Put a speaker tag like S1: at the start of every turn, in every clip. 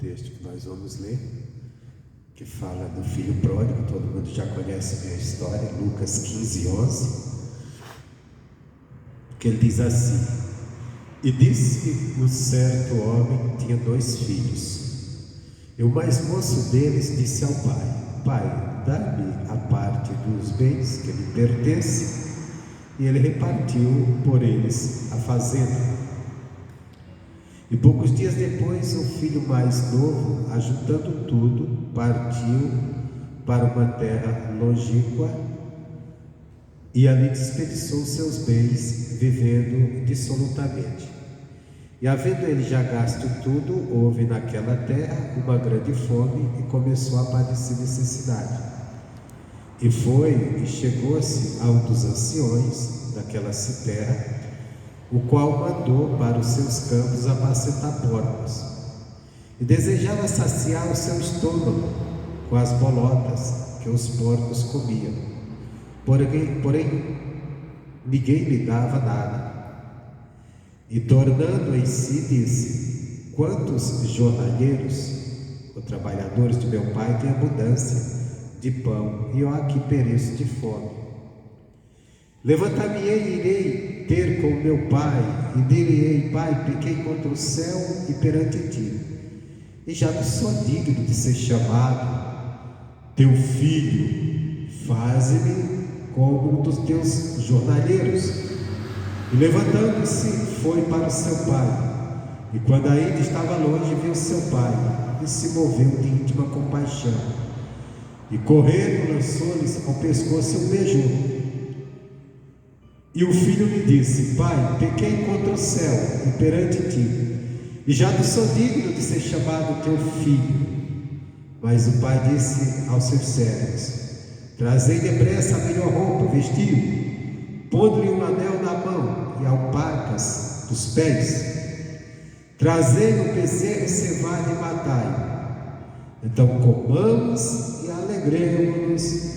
S1: texto que nós vamos ler, que fala do filho pródigo. Todo mundo já conhece a minha história, Lucas 15:11, que ele diz assim: e disse um certo homem tinha 2 filhos, e o mais moço deles disse ao pai: Pai, dá-me a parte dos bens que me pertencem. E ele repartiu por eles a fazenda. E poucos dias depois, o filho mais novo, ajuntando tudo, partiu para uma terra longínqua e ali desperdiçou seus bens, vivendo dissolutamente. E havendo ele já gasto tudo, houve naquela terra uma grande fome e começou a padecer necessidade. E foi e chegou-se a um dos anciões daquela terra, o qual mandou para os seus campos apacentar porcos, e desejava saciar o seu estômago com as bolotas que os porcos comiam, porém ninguém lhe dava nada. E tornando em si disse: quantos jornaleiros ou trabalhadores de meu pai têm abundância de pão, e eu aqui pereço de fome. Levantar-me-ei e irei ter com meu pai, e dir-lhe-ei: Pai, pequei contra o céu e perante ti, e já não sou digno de ser chamado teu filho. Faze-me como um dos teus jornaleiros. E levantando-se, foi para o seu pai, e quando ainda estava longe, viu seu pai, e se moveu de íntima compaixão, e correndo lançou-lhes ao pescoço um beijou. E o filho lhe disse: Pai, pequei contra o céu e perante ti, e já não sou digno de ser chamado teu filho. Mas o pai disse aos seus servos: trazei depressa a melhor roupa, vestiu, pondo-lhe um anel na mão e alparcas dos pés. Trazei um bezerro cevado e matai. Então comamos e alegremos-nos,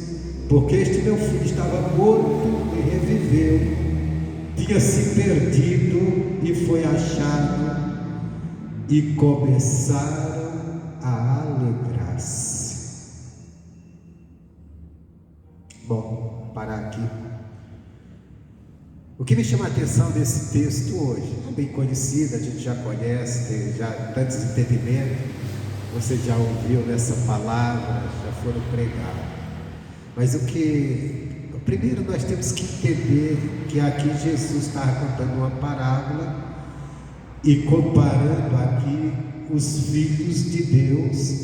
S1: porque este meu filho estava morto e reviveu, tinha se perdido e foi achado, e começaram a alegrar-se. Bom, vou parar aqui. O que me chama a atenção desse texto hoje, é bem conhecido, a gente já conhece, tem já tantos entendimentos, você já ouviu nessa palavra, já foram pregados. Mas primeiro nós temos que entender que aqui Jesus está contando uma parábola e comparando aqui os filhos de Deus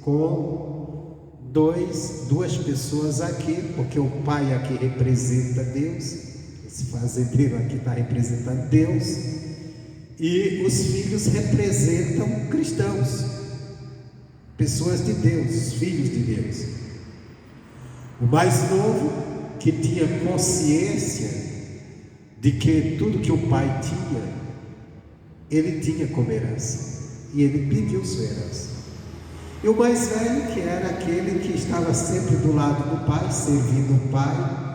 S1: com duas pessoas aqui, porque o pai aqui representa Deus, esse fazendeiro aqui está representando Deus, e os filhos representam cristãos, pessoas de Deus, os filhos de Deus. O mais novo, que tinha consciência de que tudo que o pai tinha, ele tinha como herança, e ele pediu sua herança. E o mais velho, que era aquele que estava sempre do lado do pai, servindo o pai,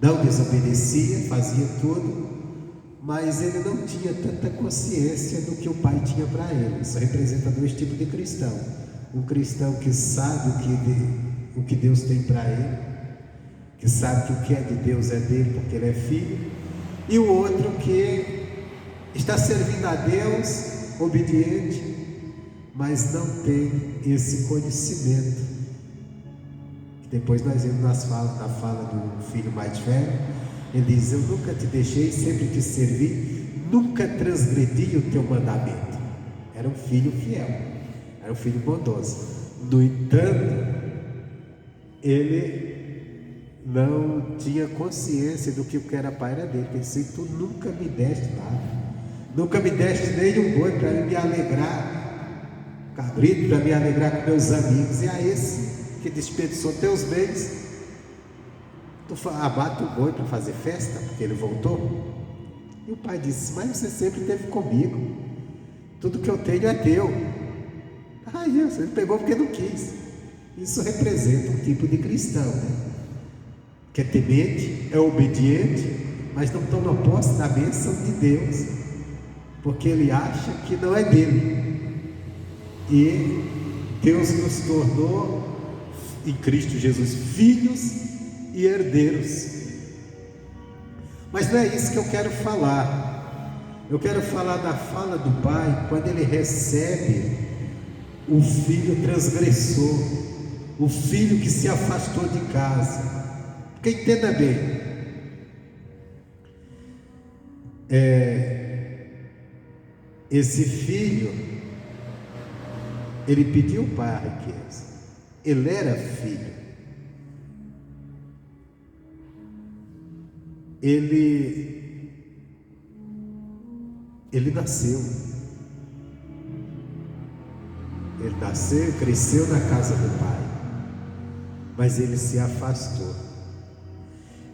S1: não desobedecia, fazia tudo, mas ele não tinha tanta consciência do que o pai tinha para ele. Isso representa 2 tipos de cristão: um cristão que sabe o que Deus tem para ele, que sabe que o que é de Deus é dele porque ele é filho, e o outro que está servindo a Deus, obediente, mas não tem esse conhecimento. Depois nós vemos na fala do filho mais velho, ele diz: eu nunca te deixei, sempre te servi, nunca transgredi o teu mandamento. Era um filho fiel, era um filho bondoso. No entanto, ele não tinha consciência do que o que era pai era dele. Ele disse: tu nunca me deste nada, nunca me deste nem um boi para me alegrar, cabrito para me alegrar com meus amigos, e a esse que desperdiçou teus bens, tu abate o boi para fazer festa, porque ele voltou. E o pai disse: mas você sempre esteve comigo, tudo que eu tenho é teu. Isso, ele pegou porque não quis. Isso representa um tipo de cristão, né? Que é temente, é obediente, mas não toma posse da bênção de Deus, porque ele acha que não é dele. E Deus nos tornou em Cristo Jesus filhos e herdeiros. Mas não é isso que eu quero falar. Eu quero falar da fala do pai quando ele recebe o filho transgressor, o filho que se afastou de casa. Porque entenda bem, esse filho, ele pediu para a riqueza, ele era filho, ele nasceu, cresceu na casa do pai, mas ele se afastou.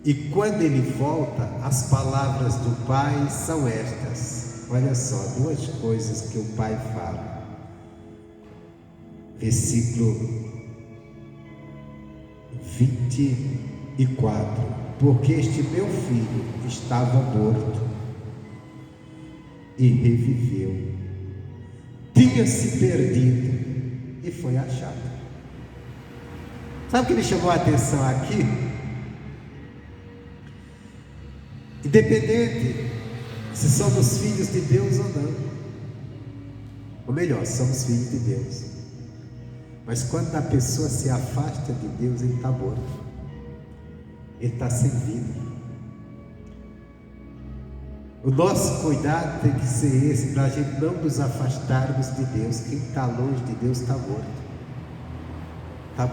S1: E quando ele volta, as palavras do pai são estas. Olha só, duas coisas que o pai fala. Versículo 24. Porque este meu filho estava morto e reviveu, tinha se perdido e foi achado. Sabe o que me chamou a atenção aqui? Independente se somos filhos de Deus ou não, ou melhor, somos filhos de Deus, mas quando a pessoa se afasta de Deus, ele está morto, ele está sem vida. O nosso cuidado tem que ser esse, para a gente não nos afastarmos de Deus. Quem está longe de Deus está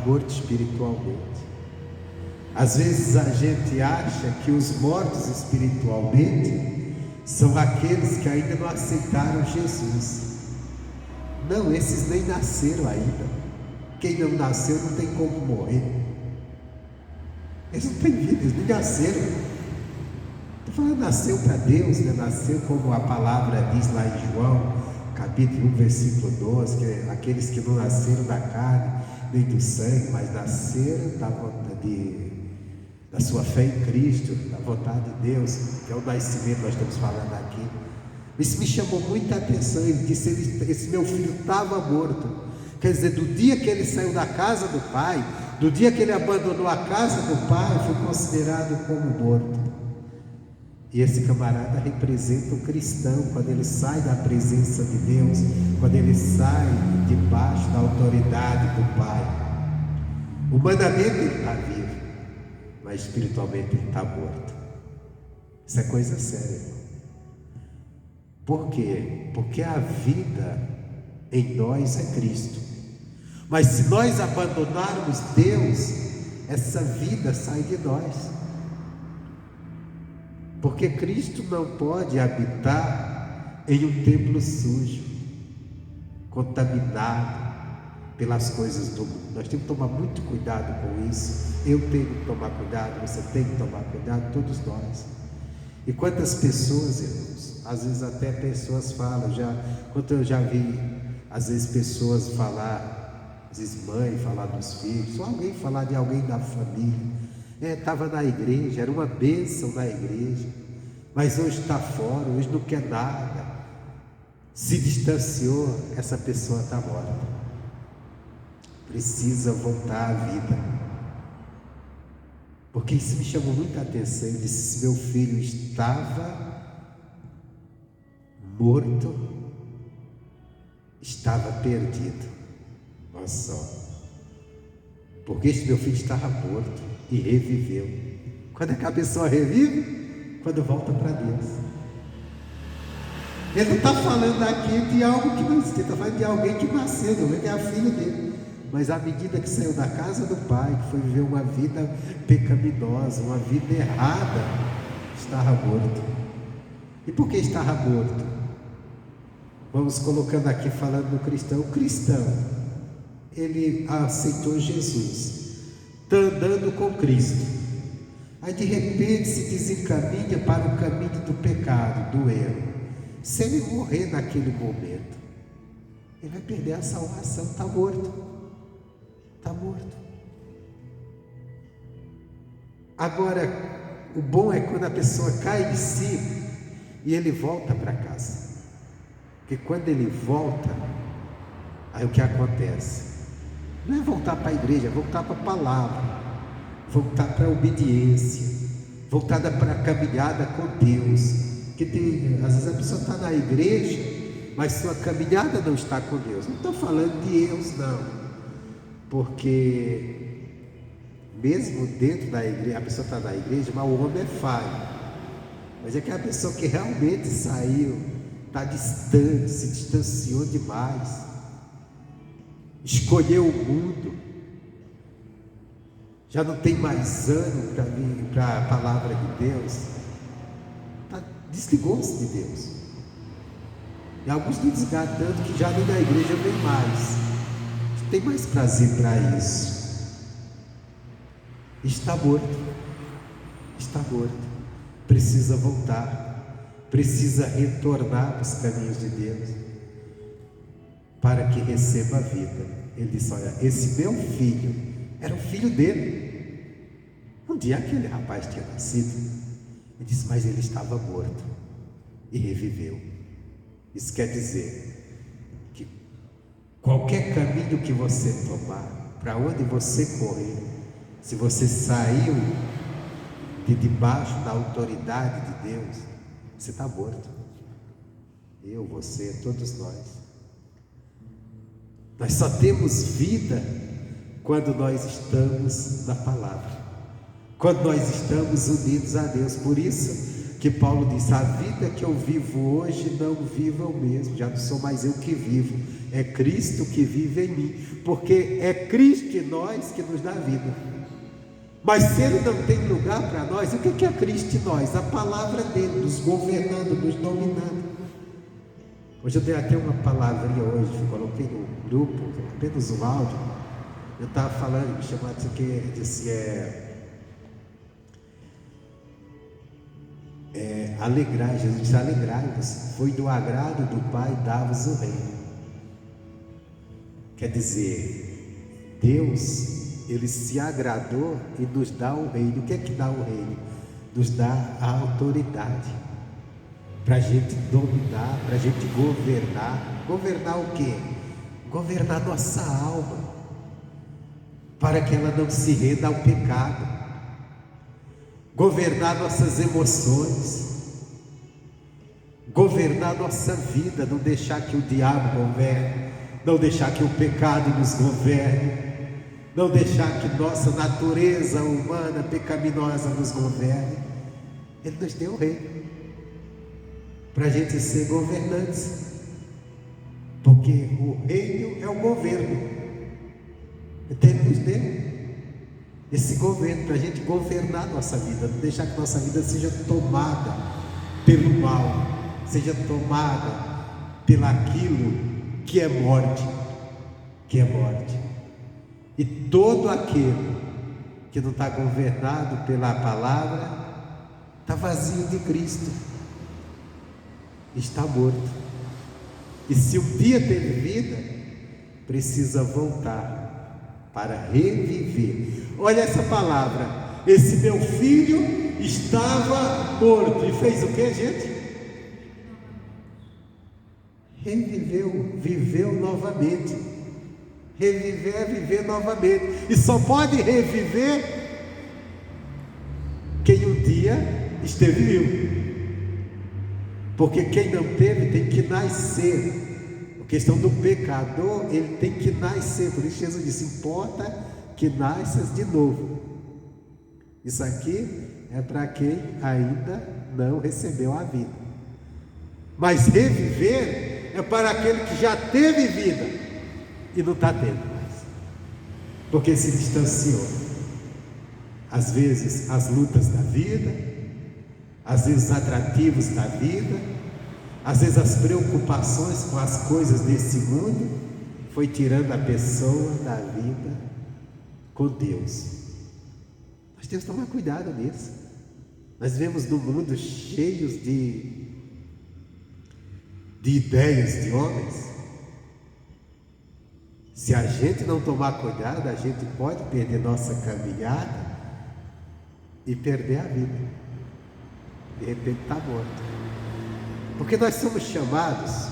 S1: morto espiritualmente. Às vezes a gente acha que os mortos espiritualmente são aqueles que ainda não aceitaram Jesus. Não, esses nem nasceram ainda. Quem não nasceu não tem como morrer. Eles não têm vida, eles nem nasceram. Estou falando, nasceu para Deus, né? Nasceu como a palavra diz lá em João, capítulo 1, versículo 12, que é aqueles que não nasceram da carne, nem do sangue, mas nasceram da sua fé em Cristo, da vontade de Deus, que é o nascimento que nós estamos falando aqui. Isso me chamou muita atenção. Ele disse, esse meu filho estava morto. Quer dizer, do dia que ele saiu da casa do pai, do dia que ele abandonou a casa do pai, foi considerado como morto. E esse camarada representa o cristão, quando ele sai da presença de Deus, quando ele sai debaixo da autoridade do pai. Humanamente ele está vivo, mas espiritualmente ele está morto. Isso é coisa séria, irmão. Por quê? Porque a vida em nós é Cristo. Mas se nós abandonarmos Deus, essa vida sai de nós. Porque Cristo não pode habitar em um templo sujo, contaminado pelas coisas do mundo. Nós temos que tomar muito cuidado com isso. Eu tenho que tomar cuidado, você tem que tomar cuidado, todos nós. E quantas pessoas, irmãos, às vezes até pessoas falam, quanto eu já vi, às vezes pessoas falar, às vezes mãe falar dos filhos, ou alguém falar de alguém da família, estava na igreja, era uma bênção na igreja, mas hoje está fora, hoje não quer nada, se distanciou, essa pessoa está morta, precisa voltar à vida. Porque isso me chamou muita atenção. Ele disse, meu filho estava morto, estava perdido. Olha só, porque este meu filho estava morto e reviveu. Quando é que a pessoa revive? Quando volta para Deus. Ele não está falando aqui de algo que não existe, está falando de alguém que nasceu, que é a filha dele. Mas à medida que saiu da casa do pai, que foi viver uma vida pecaminosa, uma vida errada, estava morto. E por que estava morto? Vamos colocando aqui, falando do cristão. O cristão, ele aceitou Jesus, está andando com Cristo, aí de repente se desencaminha para o caminho do pecado, do erro. Se ele morrer naquele momento, ele vai perder a salvação, está morto. Está morto. Agora, o bom é quando a pessoa cai de si e ele volta para casa. Porque quando ele volta, Aí o que acontece? Não é voltar para a igreja, é voltar para a palavra, voltar para a obediência, voltada para a caminhada com Deus. Que às vezes a pessoa está na igreja, mas sua caminhada não está com Deus. Não estou falando de erros, não, porque mesmo dentro da igreja, a pessoa está na igreja, mas o homem é falho. Mas é que a pessoa que realmente saiu, está distante, se distanciou demais, escolheu o mundo, já não tem mais ânimo para vir para a palavra de Deus, desligou-se de Deus. E alguns estão desgatando que já nem na igreja vem mais, não tem mais prazer para isso. Está morto, precisa voltar, precisa retornar para os caminhos de Deus, para que receba a vida. Ele disse: olha, esse meu filho, era o filho dele. Um dia aquele rapaz tinha nascido. Ele disse: mas ele estava morto e reviveu. Isso quer dizer que qualquer caminho que você tomar, para onde você correr, se você saiu de debaixo da autoridade de Deus, você está morto. Eu, você, todos nós. Nós só temos vida quando nós estamos na palavra, quando nós estamos unidos a Deus. Por isso que Paulo diz: a vida que eu vivo hoje, não vivo eu mesmo, já não sou mais eu que vivo, é Cristo que vive em mim, porque é Cristo em nós que nos dá vida. Mas se Ele não tem lugar para nós, o que é Cristo em nós? A palavra dele, nos governando, nos dominando. Hoje eu dei até uma palavrinha hoje, coloquei no grupo, apenas um áudio. Eu estava falando, me chamando isso aqui, disse alegrai, Jesus disse: alegrai-vos, foi do agrado do Pai dar-vos o reino. Quer dizer, Deus, Ele se agradou e nos dá o reino. O que é que dá o reino? Nos dá a autoridade para a gente dominar, para a gente governar. Governar o quê? Governar nossa alma, para que ela não se renda ao pecado. Governar nossas emoções, governar nossa vida, não deixar que o diabo governe, não deixar que o pecado nos governe, não deixar que nossa natureza humana pecaminosa nos governe. Ele nos deu o reino para a gente ser governantes, porque o reino é o governo. Então Ele nos deu esse governo para a gente governar a nossa vida, não deixar que nossa vida seja tomada pelo mal, seja tomada pelaquilo que é morte, E todo aquele que não está governado pela palavra está vazio de Cristo, está morto. E se um dia teve vida, precisa voltar para reviver. Olha essa palavra: esse meu filho estava morto e fez o que, gente? Reviveu, viveu novamente. Reviver é viver novamente, e só pode reviver quem um dia esteve vivo, porque quem não teve tem que nascer. A questão do pecador, ele tem que nascer. Por isso Jesus disse: importa que nasças de novo. Isso aqui é para quem ainda não recebeu a vida. Mas reviver é para aquele que já teve vida e não está tendo mais, porque se distanciou. Às vezes as lutas da vida, às vezes os atrativos da vida, às vezes as preocupações com as coisas desse mundo foi tirando a pessoa da vida com Deus. Nós temos que tomar cuidado nisso. Nós vivemos num mundo cheio de ideias de homens. Se a gente não tomar cuidado, a gente pode perder nossa caminhada e perder a vida. De repente está morto. Porque nós somos chamados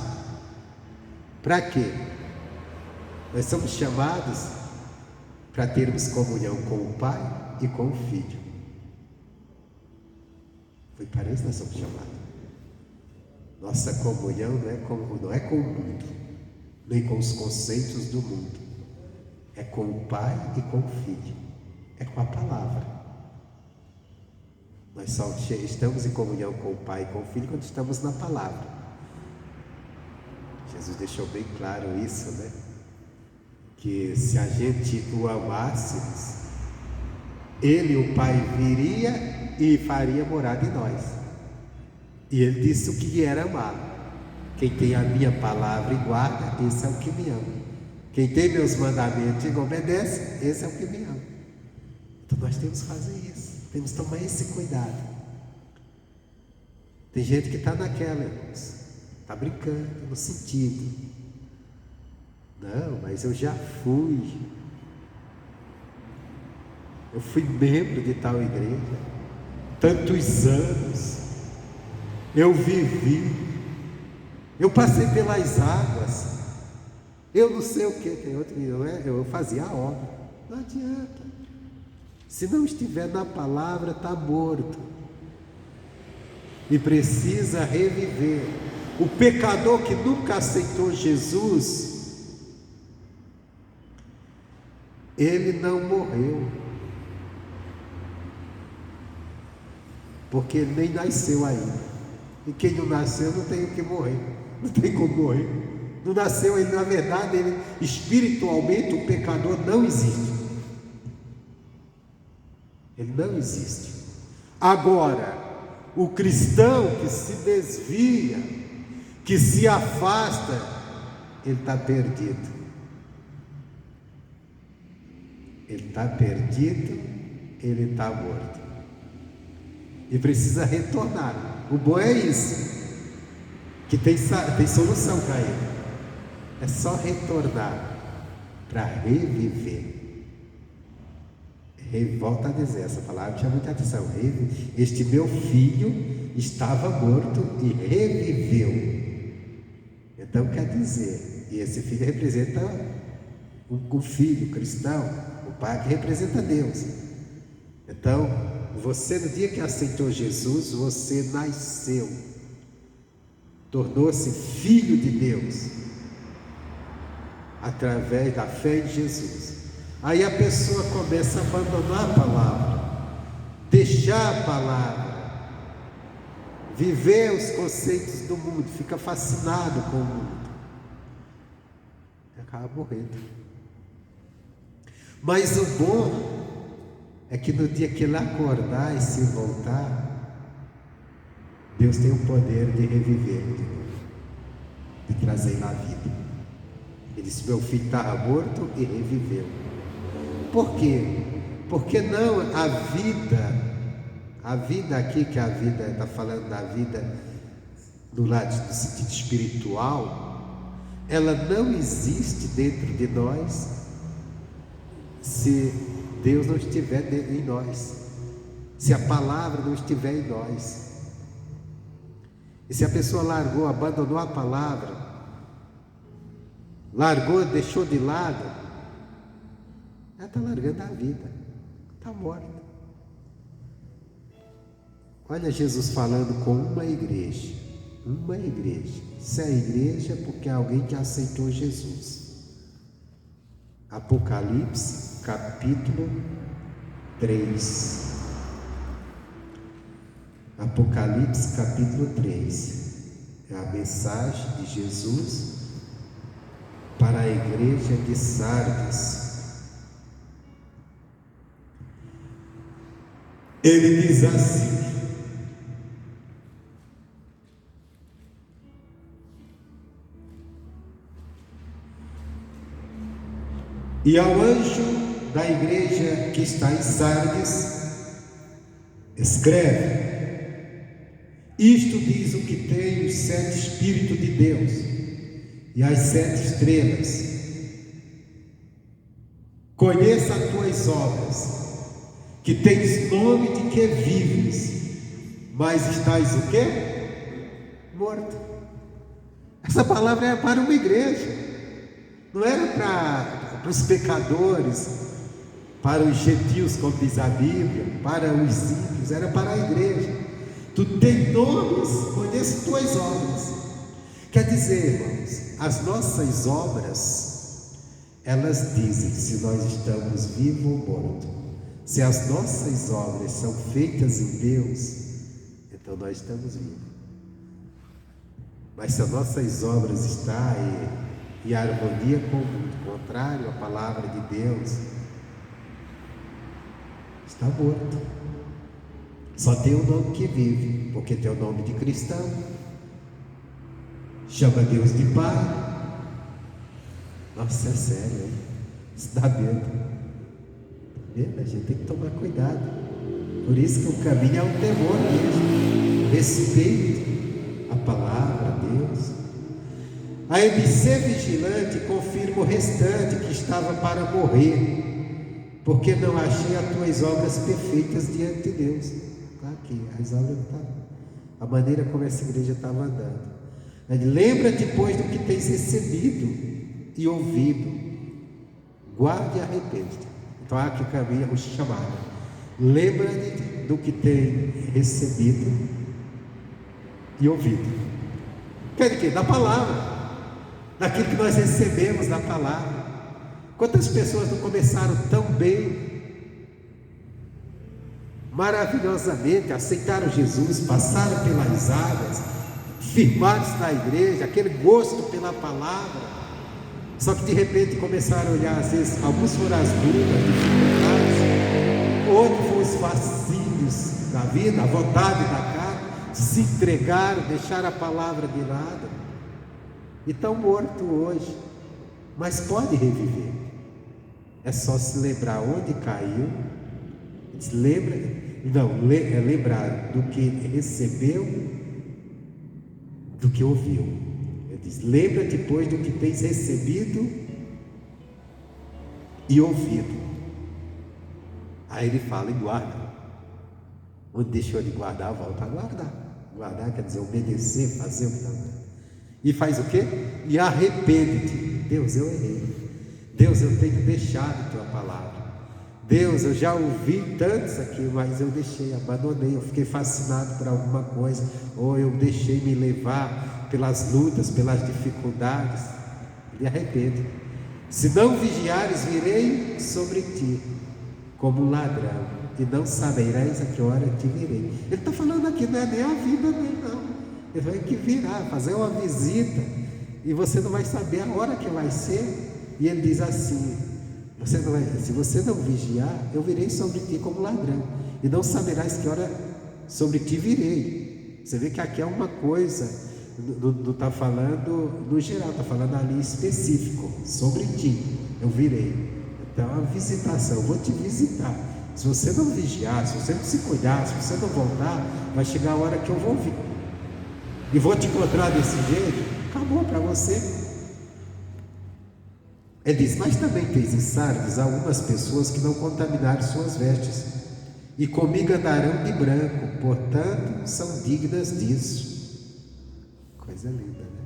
S1: para quê? Nós somos chamados para termos comunhão com o Pai e com o Filho. Foi para isso que nós somos chamados. Nossa comunhão não é com o mundo, nem com os conceitos do mundo. É com o Pai e com o Filho. É com a palavra. Nós só estamos em comunhão com o Pai e com o Filho quando estamos na palavra. Jesus deixou bem claro isso, né? Que se a gente o amássemos, Ele, o Pai, viria e faria morada em nós. E Ele disse o que era amá-lo. Quem tem a minha palavra e guarda, esse é o que me ama. Quem tem meus mandamentos e obedece, esse é o que me ama. Então nós temos que fazer isso, temos que tomar esse cuidado. Tem gente que está naquela, irmãos, está brincando no sentido: não, mas eu já fui. Eu fui membro de tal igreja, tantos anos, eu vivi, eu passei pelas águas, eu não sei o que, tem outro, eu fazia a obra. Não adianta, se não estiver na palavra, está morto, e precisa reviver. O pecador que nunca aceitou Jesus, ele não morreu, porque ele nem nasceu ainda. E quem não nasceu não tem o que morrer, não tem como morrer. Não nasceu, ele, na verdade, espiritualmente o pecador não existe. Ele não existe. Agora, o cristão que se desvia, que se afasta, ele está perdido. Ele está perdido, ele está morto. E precisa retornar. O bom é isso, que tem solução para ele. É só retornar para reviver. Volta a dizer, essa palavra chama muita atenção. Este meu filho estava morto e reviveu. Então quer dizer, e esse filho representa o filho cristão, o pai que representa Deus. Então, você, no dia que aceitou Jesus, você nasceu, tornou-se filho de Deus, através da fé em Jesus. Aí a pessoa começa a abandonar a palavra, deixar a palavra, viver os conceitos do mundo, fica fascinado com o mundo, e acaba morrendo. Mas o bom é que no dia que ele acordar e se voltar, Deus tem o poder de reviver, de trazer na vida. Ele disse: meu filho estava morto e reviveu. Por quê? Porque não a vida aqui, que a vida está falando da vida do lado do sentido espiritual, ela não existe dentro de nós se Deus não estiver em nós, se a palavra não estiver em nós. E se a pessoa abandonou a palavra, deixou de lado, ela está largando a vida, está morta. Olha Jesus falando com uma igreja. Se é igreja, porque é alguém que aceitou Jesus. Apocalipse, capítulo 3. Apocalipse, capítulo 3. É a mensagem de Jesus para a igreja de Sardes. Ele diz assim: e ao anjo da igreja que está em Sardes, escreve: isto diz o que tem os 7 Espíritos de Deus e as 7 estrelas. Conheça as tuas obras, que tens nome de que vives, mas estás o quê? Morto. Essa palavra é para uma igreja. Não era para os pecadores, para os gentios, como diz a Bíblia, para os ímpios, era para a igreja. Tu tem nomes, conheço tuas obras. Quer dizer, irmãos, as nossas obras, elas dizem se nós estamos vivos ou mortos. Se as nossas obras são feitas em Deus, então nós estamos vivos. Mas se as nossas obras estão em harmonia com o mundo, contrário à palavra de Deus, está morto. Só tem o nome que vive, porque tem o nome de cristão, chama Deus de Pai. Nossa, é sério, hein? Isso dá medo. A gente tem que tomar cuidado. Por isso que o caminho é o temor mesmo. Respeito a palavra de Deus. Aí de ser vigilante, confirma o restante que estava para morrer, porque não achei as tuas obras perfeitas diante de Deus. Está aqui, as obras estavam, a maneira como essa igreja estava andando. Lembra-te, pois, do que tens recebido e ouvido, guarde e arrepende-te. Então aqui caminha o chamado. Lembra-te do que tem recebido e ouvido. Quer dizer, da palavra, daquilo que nós recebemos da palavra. Quantas pessoas não começaram tão bem, maravilhosamente, aceitaram Jesus, passaram pelas águas, firmaram-se na igreja, aquele gosto pela palavra, só que de repente começaram a olhar, às vezes, alguns foram as dúvidas, dificuldades, outros foram os fascínios da vida, a vontade da carne, se entregaram, deixaram a palavra de lado, e estão mortos hoje, mas pode reviver. É só se lembrar onde caiu, lembrar do que recebeu, do que ouviu. Ele diz: lembra-te, pois, do que tens recebido e ouvido. Aí ele fala: e guarda. Onde deixou de guardar, volta a guardar. Guardar quer dizer obedecer, fazer o que está. E faz o quê? E arrepende-te. Deus, eu errei. Deus, eu tenho deixado a tua palavra. Deus, eu já ouvi tantos aqui, mas eu deixei, abandonei, eu fiquei fascinado por alguma coisa, ou eu deixei me levar pelas lutas, pelas dificuldades. E arrepende. Se não vigiares, virei sobre ti como um ladrão, e não saberás a que hora te virei. Ele está falando aqui, não é nem a vida dele, não. Ele vai que virar, fazer uma visita, e você não vai saber a hora que vai ser. E ele diz assim: se você não vigiar, eu virei sobre ti como ladrão, e não saberás que hora sobre ti virei. Você vê que aqui é uma coisa, não está falando no geral, está falando ali específico, sobre ti, eu virei. Então é uma visitação, eu vou te visitar. Se você não vigiar, se você não se cuidar, se você não voltar, vai chegar a hora que eu vou vir, e vou te encontrar desse jeito, acabou para você. Ele diz: mas também tens em Sardes algumas pessoas que não contaminaram suas vestes, e comigo andarão de branco, portanto são dignas disso. Coisa linda, né?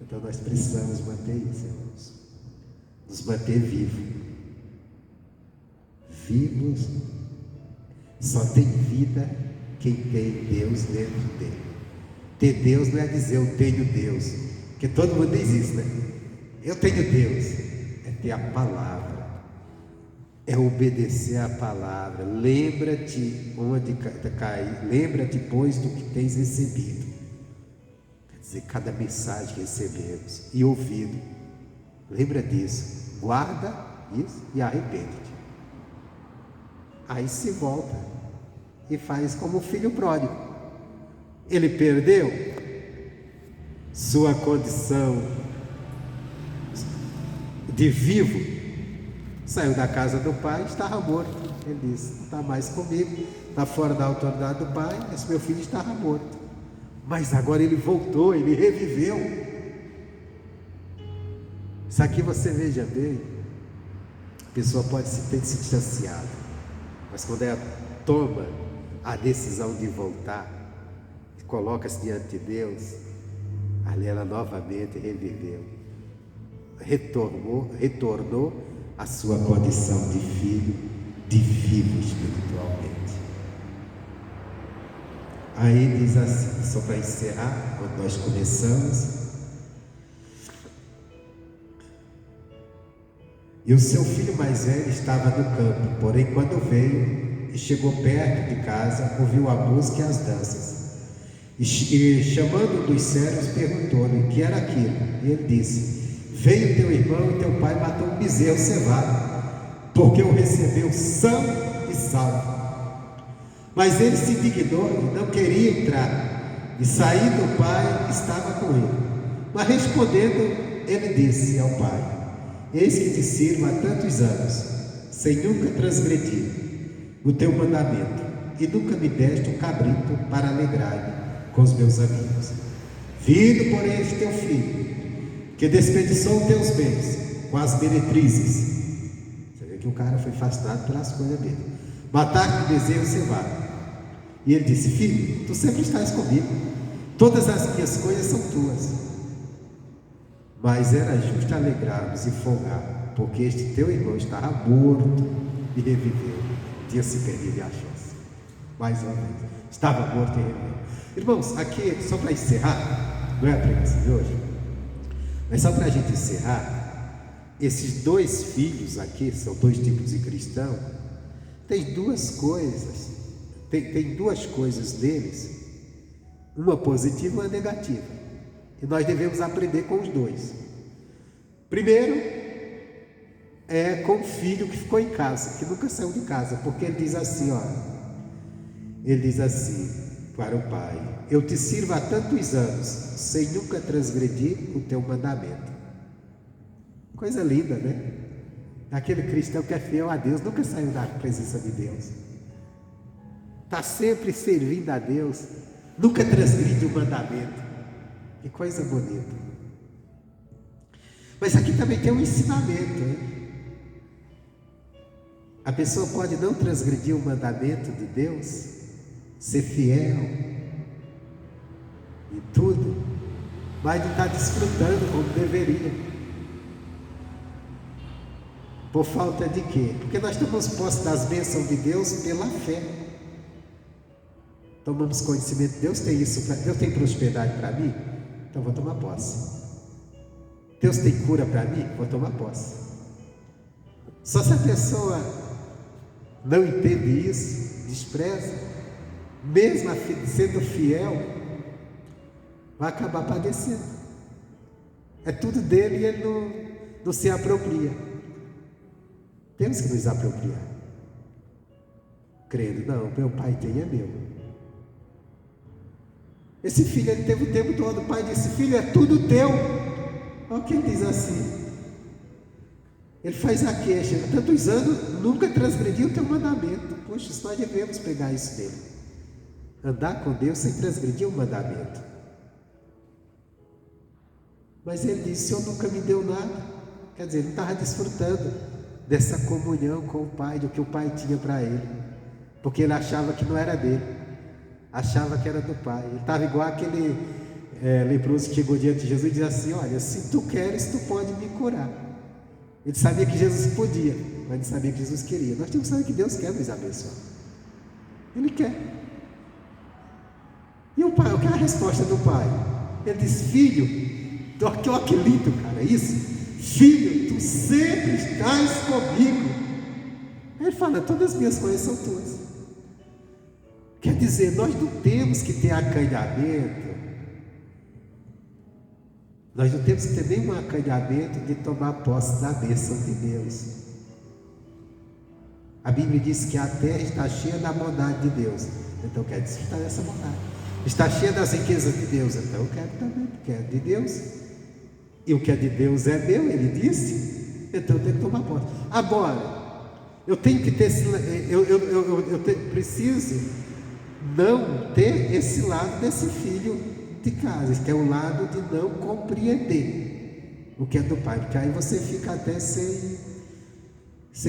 S1: Então nós precisamos manter isso, irmãos, nos manter vivos. Vivos. Só tem vida quem tem Deus dentro dele. Ter Deus não é dizer eu tenho Deus, porque todo mundo diz isso, né? Eu tenho Deus. É ter a palavra, é obedecer a palavra. Lembra-te onde cair, lembra-te, pois, do que tens recebido. Quer dizer, cada mensagem que recebemos e ouvido, lembra disso, guarda isso e arrepende-te. Aí se volta e faz como o filho pródigo. Ele perdeu sua condição de vivo, saiu da casa do pai, estava morto. Ele disse: não está mais comigo, está fora da autoridade do pai, esse meu filho estava morto. Mas agora ele voltou, ele reviveu. Isso aqui você veja bem, a pessoa pode ter se distanciado, mas quando ela toma a decisão de voltar, coloca-se diante de Deus, ali ela novamente reviveu. retornou à sua condição de filho, de vivo espiritualmente. Aí diz assim, só para encerrar, quando nós começamos: e o seu filho mais velho estava no campo, porém quando veio e chegou perto de casa, ouviu a música e as danças. E chamando um dos servos, perguntou-lhe o que era aquilo. E ele disse: veio teu irmão e teu pai matou um bezerro cevado, porque o recebeu são e salvo. Mas ele se indignou e não queria entrar, e saindo o pai estava com ele. Mas respondendo, ele disse ao pai: eis que te sirvo há tantos anos, sem nunca transgredir o teu mandamento, e nunca me deste um cabrito para alegrar-me com os meus amigos. Vindo, porém, este teu filho, que desperdiçou teus bens com as meretrizes. Você vê que o cara foi fascinado pelas coisas dele. Matar-te o bezerro cevado. E ele disse: filho, tu sempre estás comigo, todas as minhas coisas são tuas. Mas era justo alegrarmos e folgar, porque este teu irmão estava morto e reviveu, tinha se perdido e achou-se. Mais uma vez, estava morto e reviveu. Irmãos, aqui, só para encerrar, não é a pregação de hoje, mas só para a gente encerrar, esses dois filhos aqui, são dois tipos de cristão, tem duas coisas, tem duas coisas neles, uma positiva e uma negativa, e nós devemos aprender com os dois. Primeiro, é com o filho que ficou em casa, que nunca saiu de casa, porque ele diz assim, ele diz assim para o pai: eu te sirvo há tantos anos, sem nunca transgredir o teu mandamento. Coisa linda, né? Aquele cristão que é fiel a Deus, nunca saiu da presença de Deus, está sempre servindo a Deus, nunca transgride o mandamento. Que coisa bonita. Mas aqui também tem um ensinamento, hein? A pessoa pode não transgredir o mandamento de Deus, ser fiel em tudo, mas não está desfrutando como deveria. Por falta de quê? Porque nós tomamos posse das bênçãos de Deus pela fé. Tomamos conhecimento: Deus tem isso, Deus tem prosperidade para mim, então vou tomar posse. Deus tem cura para mim, vou tomar posse. Só se a pessoa não entende isso, despreza, mesmo sendo fiel, vai acabar padecendo. É tudo dele e ele não se apropria. Temos que nos apropriar, crendo: não, meu pai tem, é meu. Esse filho, ele teve o tempo todo, o pai disse: filho, é tudo teu. Olha o que ele diz assim, ele faz a queixa: há tantos anos nunca transgredi o teu mandamento. Poxa, nós devemos pegar isso dele, andar com Deus sem transgredir o mandamento. Mas ele disse: o Senhor nunca me deu nada. Quer dizer, ele não estava desfrutando dessa comunhão com o pai, do que o pai tinha para ele, porque ele achava que não era dele, achava que era do pai. Ele estava igual aquele leproso que chegou diante de Jesus e disse assim: olha, se tu queres, tu pode me curar. Ele sabia que Jesus podia, mas não sabia que Jesus queria. Nós temos que saber que Deus quer nos abençoar, Ele quer. E o pai, o que é a resposta do pai? Ele diz: filho, olha que lindo, cara, isso, filho, tu sempre estás comigo. Aí ele fala: todas as minhas coisas são tuas. Quer dizer, nós não temos que ter acanhamento, nós não temos que ter nenhum acanhamento de tomar posse da bênção de Deus. A Bíblia diz que a terra está cheia da bondade de Deus, então eu quero desfrutar dessa bondade. Está cheia das riquezas de Deus, então eu quero também, porque é de Deus, e o que é de Deus é meu, ele disse, então eu tenho que tomar posse. Agora, eu tenho que ter preciso não ter esse lado desse filho de casa, que é o lado de não compreender o que é do pai, porque aí você fica até sem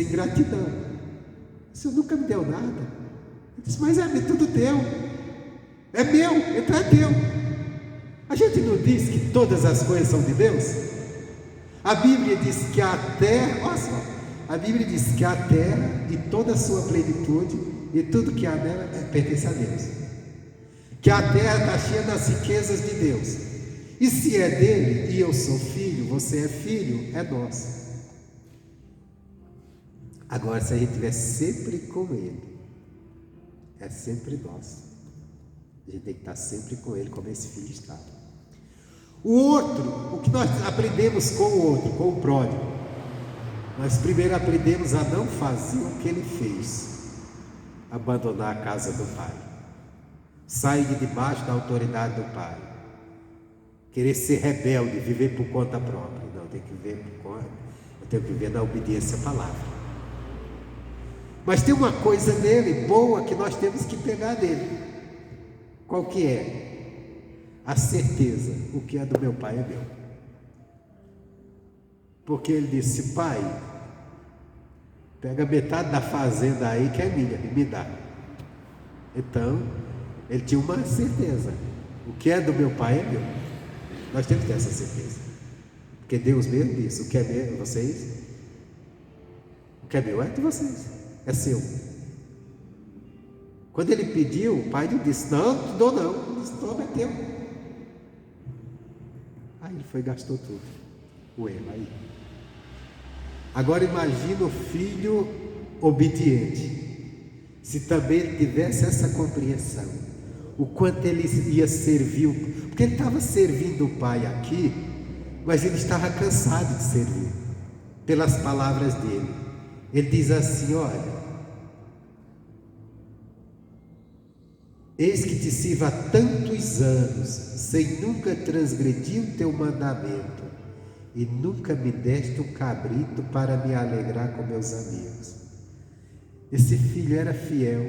S1: gratidão. O Senhor nunca me deu nada. Eu disse: mas é tudo teu, é meu, então é teu. A gente não diz que todas as coisas são de Deus? A Bíblia diz que a terra, olha só, a Bíblia diz que a terra e toda a sua plenitude e tudo que há nela pertence a Deus. Que a terra está cheia das riquezas de Deus. E se é dele, e eu sou filho, você é filho, é nosso. Agora, se a gente estiver sempre com ele, é sempre nosso. A gente tem que estar sempre com ele, como esse filho estava. O outro, o que nós aprendemos com o outro, com o pródigo, nós primeiro aprendemos a não fazer o que ele fez, abandonar a casa do pai, sair de debaixo da autoridade do pai, querer ser rebelde, viver por conta própria. Não, tem que viver por conta, eu tenho que viver na obediência à palavra. Mas tem uma coisa nele boa que nós temos que pegar dele. Qual que é? A certeza, o que é do meu pai é meu. Porque ele disse: pai, pega metade da fazenda aí que é minha e me dá. Então, ele tinha uma certeza, o que é do meu pai é meu. Nós temos que ter essa certeza, porque Deus mesmo disse: o que é meu é vocês, o que é meu é de vocês, é seu. Quando ele pediu, o pai lhe disse: não, não dou não. Ele disse: toma, é teu. Aí ele foi e gastou tudo, o erro aí. Agora imagina o filho obediente, se também ele tivesse essa compreensão, o quanto ele ia servir, porque ele estava servindo o pai aqui, mas ele estava cansado de servir, pelas palavras dele. Ele diz assim: olha, eis que te sirvo há tantos anos, sem nunca transgredir o teu mandamento, e nunca me deste um cabrito para me alegrar com meus amigos. Esse filho era fiel,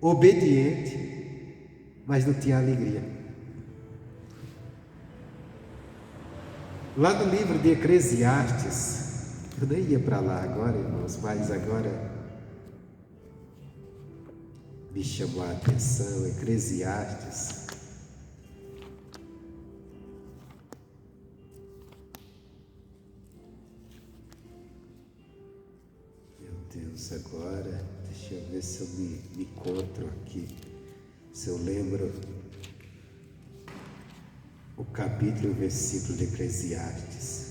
S1: obediente, mas não tinha alegria. Lá no livro de Eclesiastes, eu nem ia para lá agora, irmãos, mas agora me chamou a atenção, Eclesiastes. Meu Deus, agora, deixa eu ver se eu me encontro aqui, se eu lembro o capítulo e o versículo de Eclesiastes.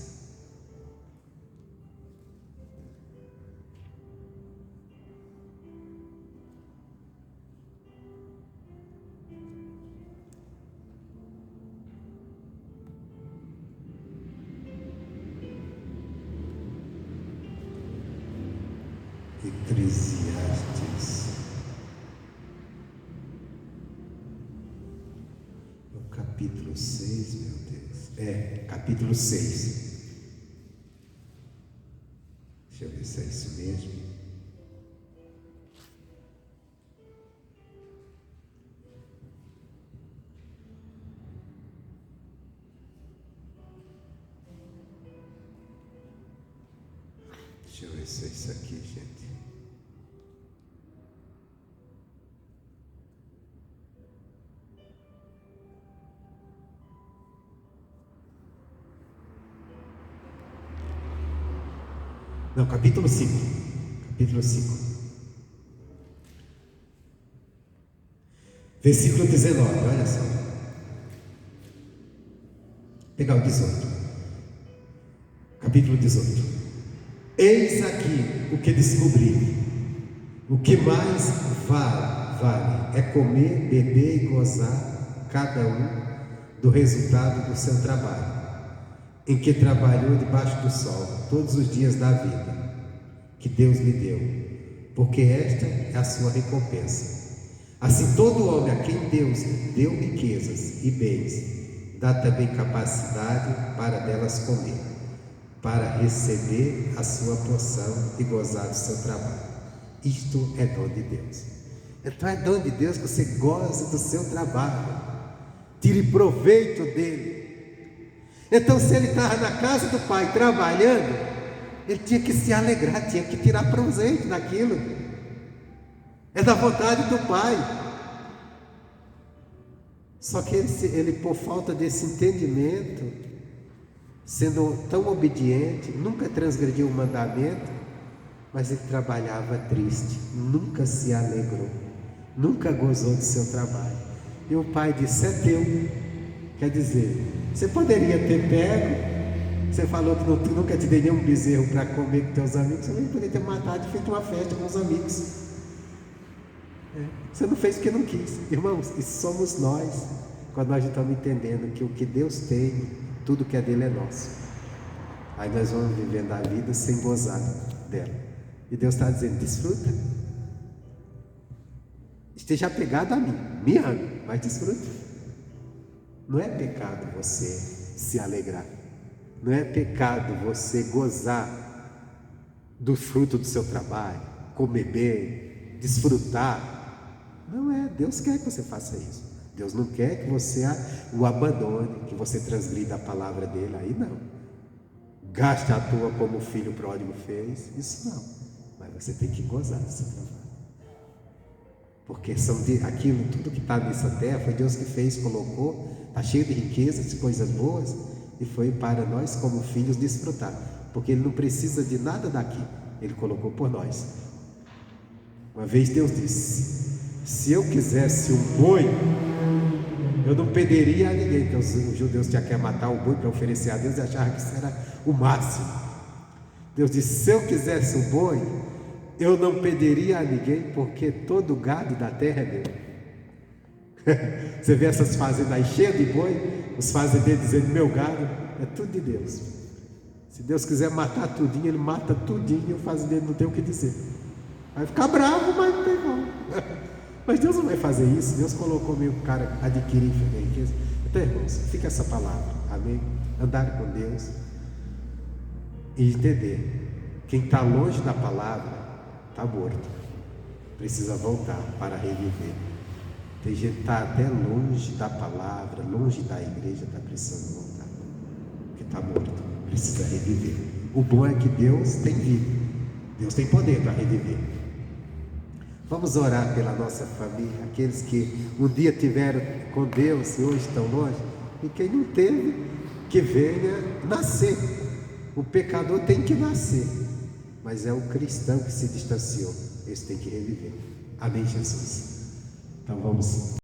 S1: Eclesiastes, no capítulo 6, meu Deus, capítulo 6, deixa eu ver se é isso mesmo, deixa eu ver se é isso aqui, gente. Não, capítulo 5. Capítulo 5. Versículo 19, olha só. Pegar o 18. Capítulo 18. Eis aqui o que descobri. O que mais vale é comer, beber e gozar, cada um, do resultado do seu trabalho, em que trabalhou debaixo do sol todos os dias da vida que Deus lhe deu, porque esta é a sua recompensa. Assim todo homem a quem Deus deu riquezas e bens, dá também capacidade para delas comer, para receber a sua porção e gozar do seu trabalho. Isto é dom de Deus. Então é dom de Deus que você goze do seu trabalho, tire proveito dele. Então, se ele estava na casa do pai trabalhando, ele tinha que se alegrar, tinha que tirar proveito daquilo. É da vontade do pai. Só que ele por falta desse entendimento, sendo tão obediente, nunca transgrediu o mandamento, mas ele trabalhava triste, nunca se alegrou, nunca gozou do seu trabalho. E o pai disse: é teu. Quer dizer, você poderia ter pego, você falou que nunca te dei nenhum bezerro para comer com teus amigos, você nem poderia ter matado e feito uma festa com os amigos. Você não fez porque não quis. Irmãos, e somos nós, quando nós estamos entendendo que o que Deus tem, tudo que é dele é nosso. Aí nós vamos vivendo a vida sem gozar dela. E Deus está dizendo: desfruta. Esteja apegado a mim, me ame, mas desfruta. Não é pecado você se alegrar. Não é pecado você gozar do fruto do seu trabalho, comer bem, desfrutar. Não é, Deus quer que você faça isso. Deus não quer que você o abandone, que você transgrida a palavra dele. Aí não. Gaste a tua como o filho pródigo fez. Isso não. Mas você tem que gozar do seu trabalho. Porque aquilo, tudo que está nessa terra, foi Deus que fez, colocou. Está cheio de riquezas, de coisas boas. E foi para nós como filhos desfrutar. Porque Ele não precisa de nada daqui. Ele colocou por nós. Uma vez Deus disse: se eu quisesse um boi, eu não pediria a ninguém, porque os judeus tinham que matar o boi para oferecer a Deus e achavam que isso era o máximo. Deus disse: se eu quisesse um boi, eu não pediria a ninguém, porque todo gado da terra é meu. Você vê essas fazendas aí cheias de boi, os fazendeiros dizendo: meu gado é tudo de Deus. Se Deus quiser matar tudinho, Ele mata tudinho, e o fazendeiro não tem o que dizer. Vai ficar bravo, mas não tem como. Mas Deus não vai fazer isso. Deus colocou meio o cara adquirir riqueza. Então, irmãos, fica essa palavra, amém? Andar com Deus e entender: quem está longe da palavra está morto, precisa voltar para reviver. Tem gente que está até longe da palavra, longe da igreja, está precisando voltar, porque está morto, precisa reviver. O bom é que Deus tem vida, Deus tem poder para reviver. Vamos orar pela nossa família, aqueles que um dia tiveram com Deus e hoje estão longe, e quem não teve, que venha nascer. O pecador tem que nascer, mas é o cristão que se distanciou, esse tem que reviver. Amém, Jesus? Então vamos